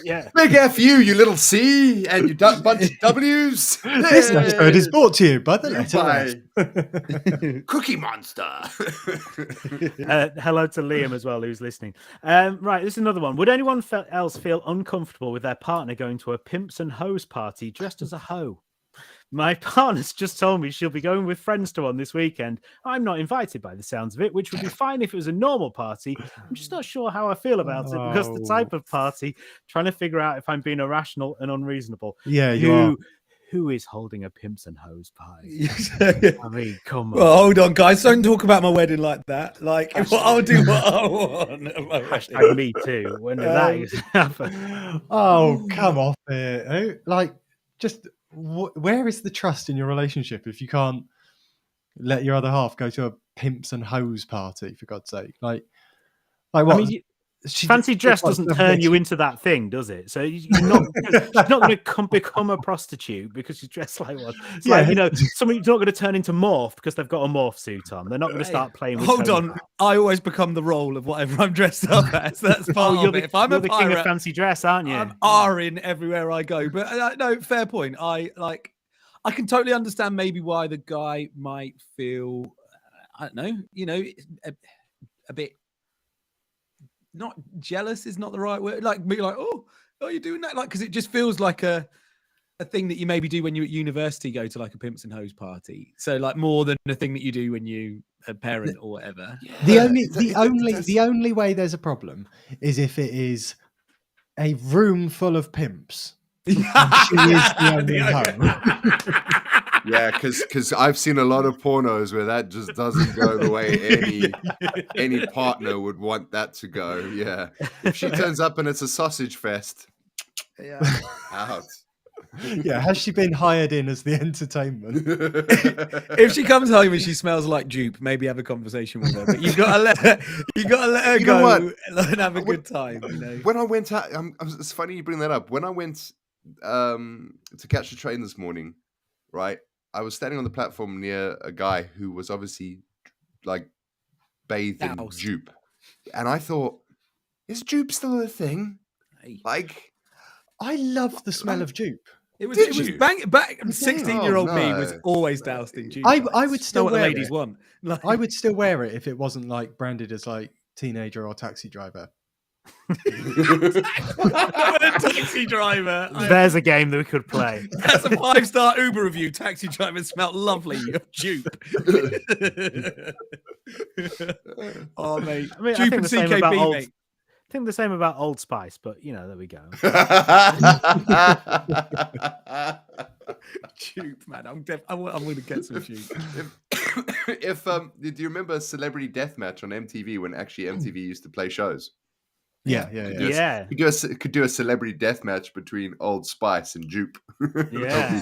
Yeah. Big F you little C, and you bunch of W's. This episode is brought to you by the letter Cookie Monster. Hello to Liam as well, who's listening. Right, this is another one. Would anyone else feel uncomfortable with their partner going to a pimps and hoes party dressed as a hoe? My partner's just told me she'll be going with friends to one this weekend. I'm not invited by the sounds of it, which would be fine if it was a normal party. I'm just not sure how I feel about it because the type of party, trying to figure out if I'm being irrational and unreasonable. Yeah, you are. Who is holding a pimps and hoes party? I mean, come on. Well, hold on, guys. Don't talk about my wedding like that. Like, I'll do what I want. Hashtag me too. When did that happen? Oh, come off it. Like, just... where is the trust in your relationship if you can't let your other half go to a pimps and hoes party, for God's sake? Like what? I mean, fancy dress doesn't turn you into that thing, does it? So you're not going to become a prostitute because you dress like one. It's like, somebody's not going to turn into Morph because they've got a Morph suit on. They're not going to start playing with Hold on. I always become the role of whatever I'm dressed up as. That's part of it. If I'm a the pirate, king of fancy dress, aren't you? I'm R-ing everywhere I go. But no, fair point. I can totally understand maybe why the guy might feel, I don't know, a bit. Not jealous is not the right word. Like be like, oh, you're doing that, like, because it just feels like a thing that you maybe do when you're at university, go to like a pimps and hoes party. So like more than a thing that you do when you a parent or whatever. The only way there's a problem is if it is a room full of pimps. And she is the only hoe. Yeah, because I've seen a lot of pornos where that just doesn't go the way any partner would want that to go. Yeah, if she turns up and it's a sausage fest, out. Yeah, has she been hired in as the entertainment? If she comes home and she smells like dupe, maybe have a conversation with her. But you've got to let her go and have a good time. When I went out, it's funny you bring that up. When I went to catch the train this morning, right? I was standing on the platform near a guy who was obviously like bathed in jupe. And I thought, is jupe still a thing? Like, I love the smell of jupe. It was back 16-year-old me was always doused in jupe. I would still what wear the ladies it. want. Like, I would still wear it if it wasn't like branded as like teenager or taxi driver. Taxi driver. There's a game that we could play. That's a 5-star Uber review. Taxi driver smelled lovely of jupe. Oh mate, I mean, jupe and CKB, mate. I think the same about Old Spice, but there we go. Jupe, man. I'm going to get some jupe. Do you remember Celebrity Deathmatch on MTV when actually MTV used to play shows? Yeah. Could do a celebrity death match between Old Spice and Jupe. Yeah,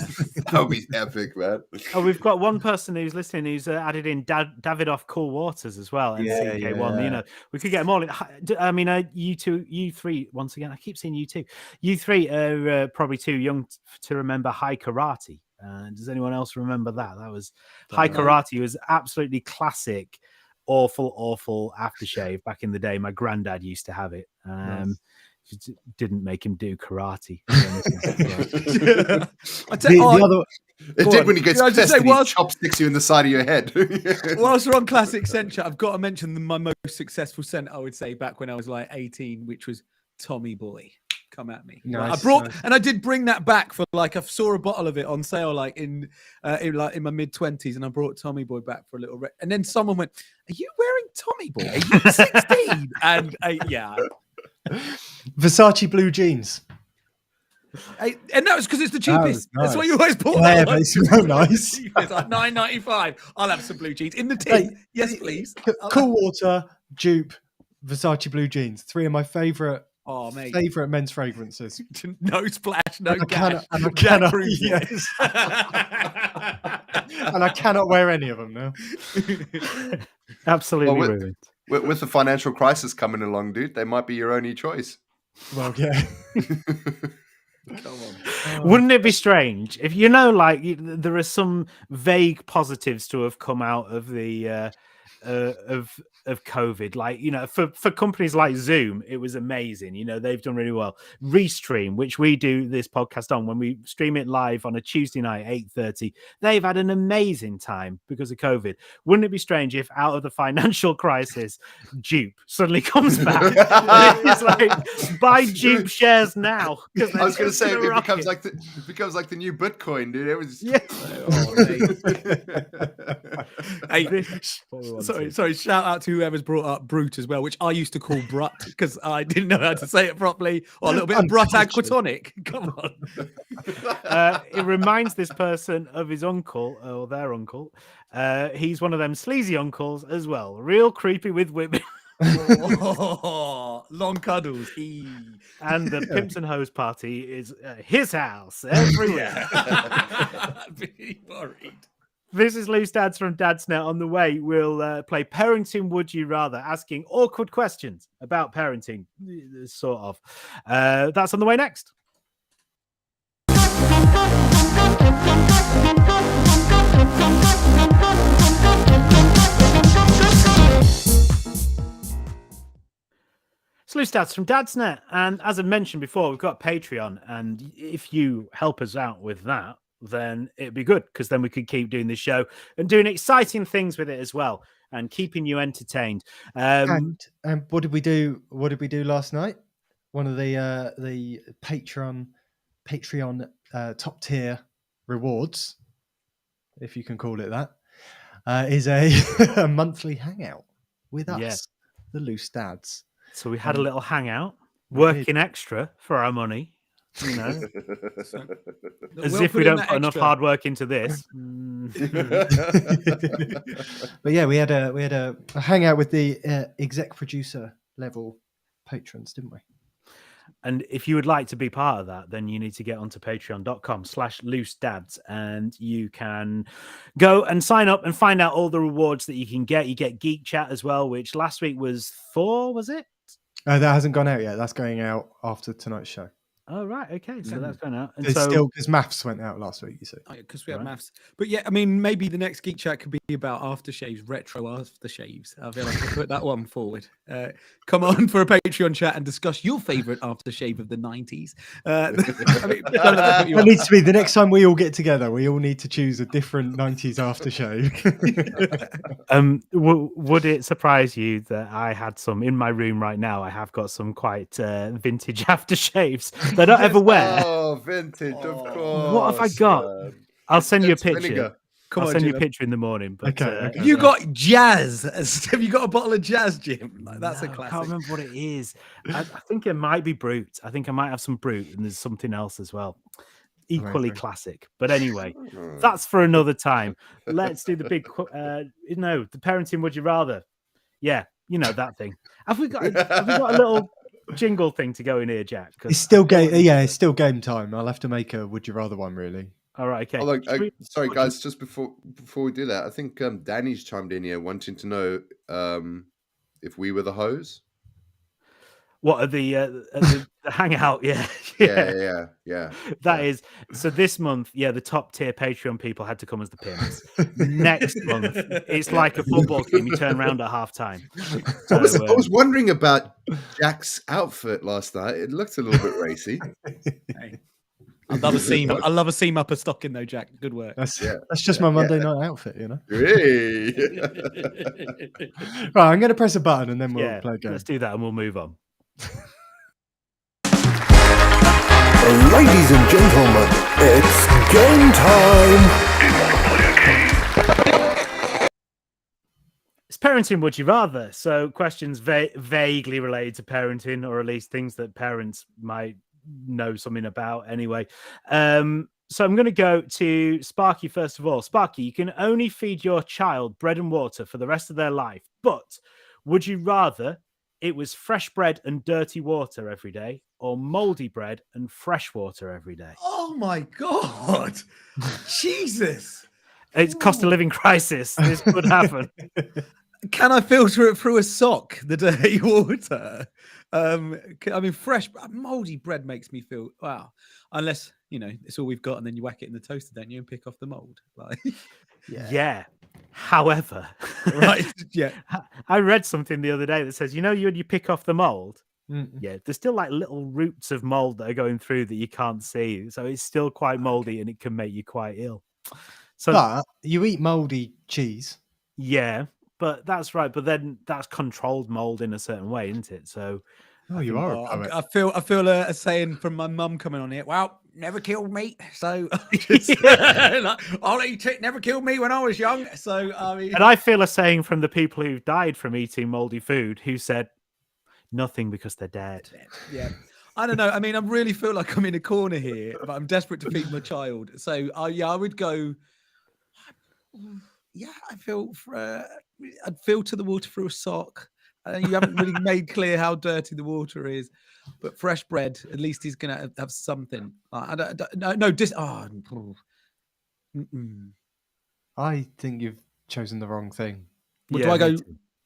that would be epic, man. Oh, we've got one person who's listening who's added in Davidoff Cool Waters as well. And CK1, we could get them all in. I mean, you three, once again, I keep saying you two. You three are probably too young to remember High Karate. Does anyone else remember that? That was High Karate was absolutely classic. Awful aftershave back in the day. My granddad used to have it. Didn't make him do karate. It did when he gets pissed and he chopsticks you in the side of your head. Whilst we're on classic scent chat, I've got to mention my most successful scent, I would say, back when I was like 18, which was Tommy Boy. Come at me. Nice, and I did bring that back for like I saw a bottle of it on sale like in my mid-20s, and I brought Tommy Boy back for a little and then someone went, "Are you wearing Tommy Boy? Are you 16?" And Versace blue jeans. And that was because it's the That cheapest. was That's why nice. you always bought Yeah, that but one. it's so nice. It's like $9.95. I'll have some blue jeans in the tin. Hey, Yes, please. Cool Water, Dupe, Versace blue jeans. 3 of my favorite Mate. men's fragrances. No splash, no And I gash. cannot- and I Jack cannot- proves it. yes. And I cannot wear any of them now. Absolutely Well, ruined. With the financial crisis coming along, dude, they might be your only choice. Well, yeah. Come on. Wouldn't it be strange if there are some vague positives to have come out of the of COVID? Like, for companies like Zoom, it was amazing. They've done really well. Restream, which we do this podcast on, when we stream it live on a Tuesday night, 8:30, they've had an amazing time because of COVID. Wouldn't it be strange if out of the financial crisis, Dupe suddenly comes back? It's like, buy Dupe shares now. I was going to say, it becomes like the new Bitcoin, dude. It was Sorry. Shout out to whoever's brought up Brute as well, which I used to call Brut because I didn't know how to say it properly. Or a little bit of Brut aquatonic. Come on. It reminds this person of his uncle or their uncle. He's one of them sleazy uncles as well. Real creepy with women. Long cuddles. And the Pimps and Hoes party is his house every year. Be worried. This is Loose Dads from Dadsnet. On the way, we'll play Parenting Would You Rather, asking awkward questions about parenting, sort of. That's on the way next. It's Loose Dads from Dadsnet. And as I mentioned before, we've got Patreon. And if you help us out with that, then it'd be good, because then we could keep doing this show and doing exciting things with it as well and keeping you entertained. And what did we do? What did we do last night? One of the Patreon top tier rewards, if you can call it that, is a monthly hangout with us, the Loose Dads. So we had a little hangout, working extra for our money. As if we don't put enough hard work into this. But yeah, we had a hangout with the exec producer level patrons, didn't we? And if you would like to be part of that, then you need to get onto patreon.com/loosedads, and you can go and sign up and find out all the rewards that you can get. You get Geek Chat as well, which last week was Thor, was it? That hasn't gone out yet. That's going out after tonight's show. Oh, right. Okay. So that's going out. And It's so, still because maths went out last week, you see. Because we have maths. But yeah, I mean, maybe the next Geek Chat could be about aftershaves, retro aftershaves. I feel like I'll put that one forward. Come on for a Patreon chat and discuss your favourite aftershave of the 90s. That needs to be the next time we all get together. We all need to choose a different 90s aftershave. would it surprise you that I had some in my room right now? I have got some quite vintage aftershaves that I don't ever wear. Oh, vintage, of course. What have I got? I'll send you a picture. Vinegar. I'll send you a picture in the morning. But, Okay. You got jazz. Have you got a bottle of jazz, Jim? Like, that's a I classic. can't remember what it is. I think it might be Brute. I think I might have some Brute, and there's something else as well. Equally classic. But anyway, that's for another time. Let's do the big, the Parenting Would You Rather. Yeah, you know that thing. Have we got a little jingle thing to go in here, Jack? It's still game. Yeah, it's still game time. I'll have to make a Would You Rather one, really. All right, okay. Oh, look, sorry, guys. Just before we do that, I think Danny's chimed in here wanting to know if we were the hose. What are the hangout? Yeah. That is so. This month, the top tier Patreon people had to come as the pimps. Next month, it's like a football game. You turn around at half time. I was wondering about Jack's outfit last night. It looked a little bit racy. Hey. I love a seam. I love a seam upper stocking though, Jack. Good work. That's just my Monday night outfit, you know. Hey. Right, I'm going to press a button and then we'll play a game. Let's do that and we'll move on. Ladies and gentlemen, it's game time. It's parenting would you rather. So questions vaguely related to parenting, or at least things that parents might know something about anyway. So I'm going to go to Sparky first of all. Sparky, you can only feed your child bread and water for the rest of their life, but would you rather it was fresh bread and dirty water every day, or moldy bread and fresh water every day? Oh my God. Jesus. It's cost of living crisis. This could happen. Can I filter it through a sock, the dirty water? I mean, fresh, moldy bread makes me feel, wow. Unless, it's all we've got, and then you whack it in the toaster, don't you, and pick off the mold. Like, yeah. However, right. Yeah. I read something the other day that says, when you pick off the mold, yeah, there's still like little roots of mold that are going through that you can't see. So it's still quite moldy and it can make you quite ill. So, but you eat moldy cheese. Yeah, but that's right. But then that's controlled mold in a certain way, isn't it? So, you are a poet. I feel a saying from my mum coming on here. Well, never killed me, so I'll eat it. Never killed me when I was young. So and I feel a saying from the people who died from eating moldy food, who said nothing because they're dead. Yeah. I don't know. I mean, I really feel like I'm in a corner here, but I'm desperate to feed my child. So, I would go. Yeah, I'd filter the water through a sock. You haven't really made clear how dirty the water is, but fresh bread, at least he's gonna have something. I think you've chosen the wrong thing. Well, do I go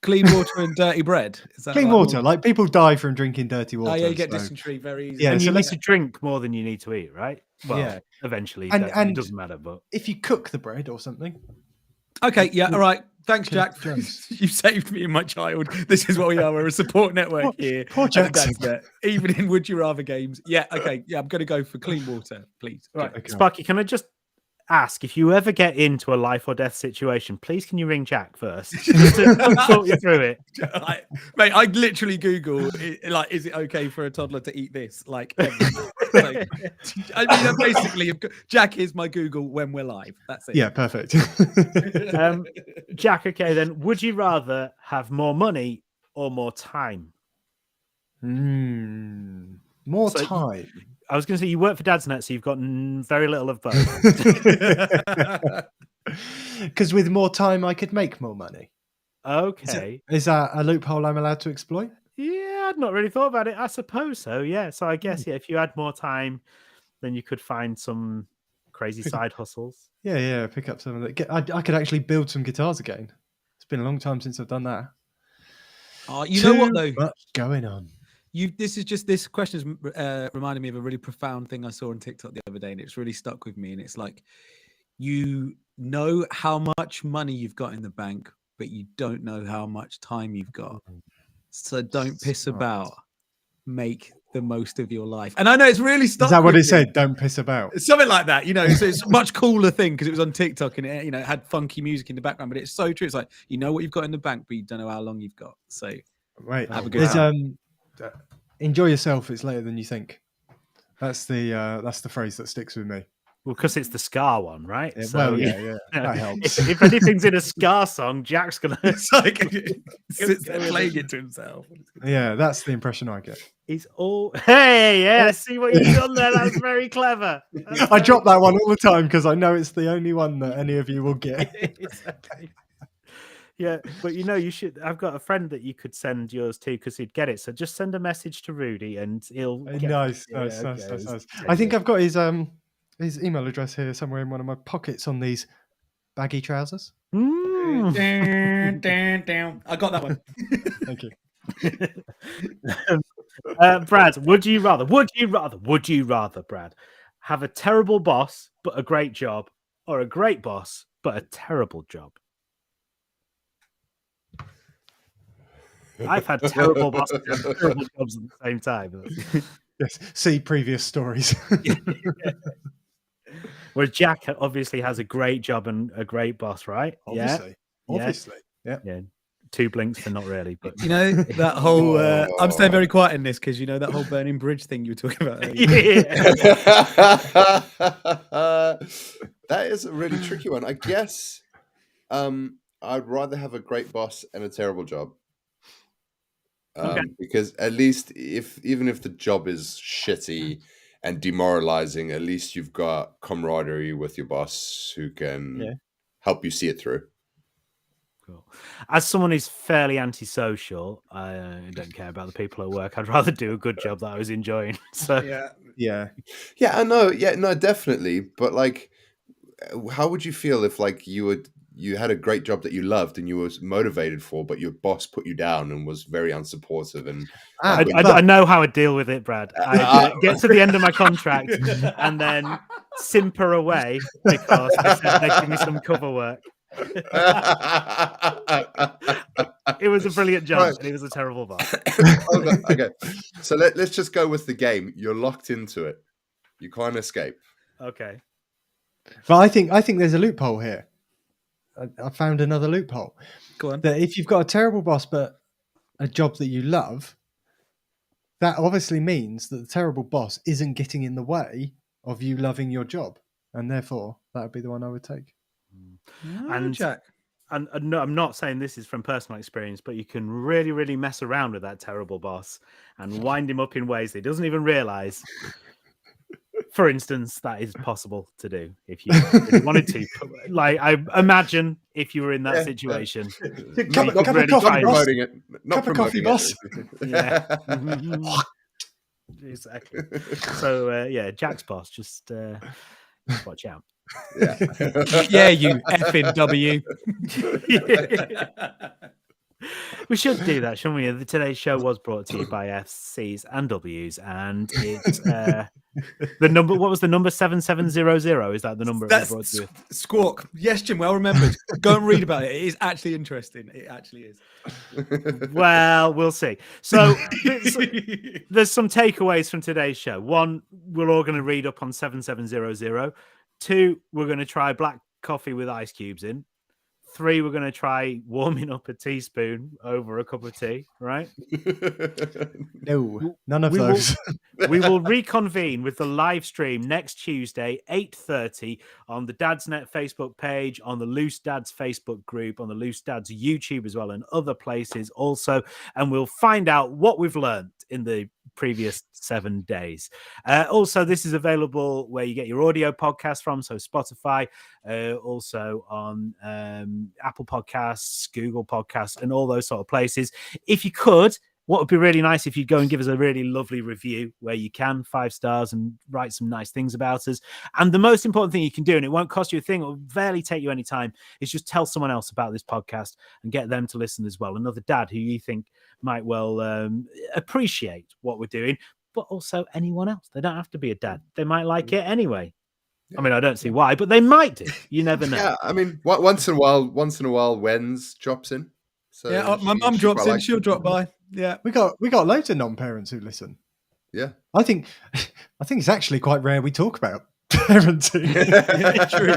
clean water and dirty bread? Is that clean water? Like people die from drinking dirty water. Oh yeah, you get dysentery very easily. Yeah, and you need to drink more than you need to eat, right? Well, yeah. Eventually, and it doesn't matter. But if you cook the bread or something. Okay, yeah, all right. Thanks, Jack. You saved me and my child. This is what we are. We're a support network here. Poor Jackson. Even in Would You Rather games. Yeah, okay. Yeah, I'm going to go for clean water, please. Right. Okay. Sparky, can I just ask, if you ever get into a life or death situation, please can you ring Jack first? Just to talk you through it. Mate, I literally Google, is it okay for a toddler to eat this? Like, I mean, basically, Jack is my Google when we're live. That's it. Yeah, perfect. Jack, okay, then, would you rather have more money or more time? More time. I was going to say, you work for Dad's Net, so you've got very little of both. Because with more time, I could make more money. Okay. Is that a loophole I'm allowed to exploit? Yeah, I'd not really thought about it. I suppose so, yeah. So I guess, if you had more time, then you could find some crazy side hustles. Yeah, pick up some of that. I could actually build some guitars again. It's been a long time since I've done that. Oh, know what, though? Much going on. This question has reminded me of a really profound thing I saw on TikTok the other day, and it's really stuck with me. And it's like, you know how much money you've got in the bank, but you don't know how much time you've got. So don't piss about. Make the most of your life. And I know it's really stuck. Is that what it said? Don't piss about. Something like that, So it's a much cooler thing because it was on TikTok and it, it had funky music in the background. But it's so true. It's like, you know what you've got in the bank, but you don't know how long you've got. So have a good time. Enjoy yourself. It's later than you think. That's the phrase that sticks with me. Well, because it's the Scar one, right? Yeah, so, yeah, that helps. If anything's in a Scar song, Jack's gonna sits there playing it to himself. Yeah, that's the impression I get. He's all I see what you've done there. That was very clever. I drop that one all the time because I know it's the only one that any of you will get. Exactly. Yeah, but you should. I've got a friend that you could send yours to because he'd get it. So just send a message to Rudy and he'll. Nice. I think I've got his email address here somewhere in one of my pockets on these baggy trousers. I got that one. Thank you. Brad, would you rather, Brad, have a terrible boss but a great job, or a great boss but a terrible job? I've had terrible bosses and terrible jobs at the same time. Yes, see previous stories. Whereas Jack obviously has a great job and a great boss, right? Obviously. Yeah. 2 blinks for not really, but that whole. I'm staying very quiet in this because that whole burning bridge thing you were talking about earlier. That is a really tricky one. I guess I'd rather have a great boss and a terrible job. Okay. Because at least even if the job is shitty and demoralizing, at least you've got camaraderie with your boss who can help you see it through. Cool. As someone who's fairly antisocial, I don't care about the people at work. I'd rather do a good job that I was enjoying. So Yeah. I know. Yeah, no, definitely. But like, how would you feel if like you had a great job that you loved and you was motivated for, but your boss put you down and was very unsupportive? And I know how I deal with it, Brad. I get to the end of my contract and then simper away because they said they'd give me some cover work. It was a brilliant job, Right. and it was a terrible boss. Okay, so let's just go with the game. You're locked into it. You can't escape. Okay. But I think there's a loophole here. I found another loophole. Go on. That if you've got a terrible boss but a job that you love, that obviously means that the terrible boss isn't getting in the way of you loving your job, and therefore that would be the one I would take. And Jack. And no, I'm not saying this is from personal experience, but you can really, really mess around with that terrible boss and wind him up in ways that he doesn't even realize. For instance, that is possible to do if you really wanted to. Like, I imagine if you were in that situation, Cup of coffee, boss. Yeah, exactly. So, Jack's boss, just watch out. Yeah, Yeah, you effing W. We should do that, shouldn't we? Today's show was brought to you by FCs and Ws, and it's the number. What was the number? 7700. Is that the number? That's it was brought to you with? Squawk. Yes, Jim, well remembered. Go and read about it. It is actually interesting. It actually is. Well, we'll see. So there's some takeaways from today's show. One, we're all going to read up on 7700. 2, we're going to try black coffee with ice cubes in. 3, we're going to try warming up a teaspoon over a cup of tea, right? No, none of those. We will reconvene with the live stream next Tuesday, 8:30 on the Dadsnet Facebook page, on the Loose Dads Facebook group, on the Loose Dads YouTube as well, and other places also. And we'll find out what we've learned in the previous 7 days. Also, this is available where you get your audio podcast from, so Spotify, also on Apple Podcasts, Google Podcasts, and all those sort of places. If you could, what would be really nice if you'd go and give us a really lovely review where you can, 5 stars, and write some nice things about us. And the most important thing you can do, and it won't cost you a thing, it will barely take you any time, is just tell someone else about this podcast and get them to listen as well. Another dad who you think might well appreciate what we're doing, but also anyone else. They don't have to be a dad. They might like it anyway. I mean, I don't see why, but they might do. You never know. Yeah, I mean, once in a while, Wen's drops in. So yeah, my mum drops in. She'll drop by. Yeah, we got loads of non-parents who listen. Yeah, I think it's actually quite rare we talk about parenting. Yeah, true.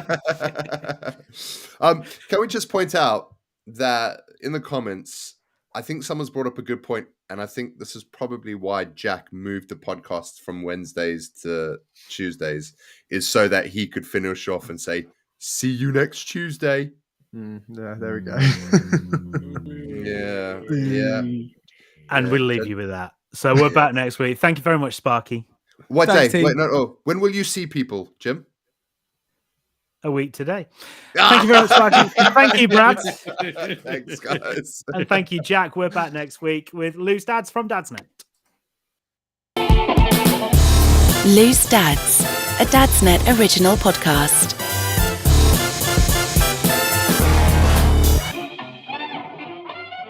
Can we just point out that in the comments, I think someone's brought up a good point, and I think this is probably why Jack moved the podcast from Wednesdays to Tuesdays, is so that he could finish off and say, "See you next Tuesday." Yeah, there we go. Yeah. And we'll leave you with that. So we're back next week. Thank you very much, Sparky. What Thanks, day? team. Wait, no. Oh, when will you see people, Jim? A week today. Thank you very much, Sparky. Thank you, Brad. Thanks, guys. And thank you, Jack. We're back next week with Loose Dads from Dadsnet. Loose Dads, a Dadsnet original podcast.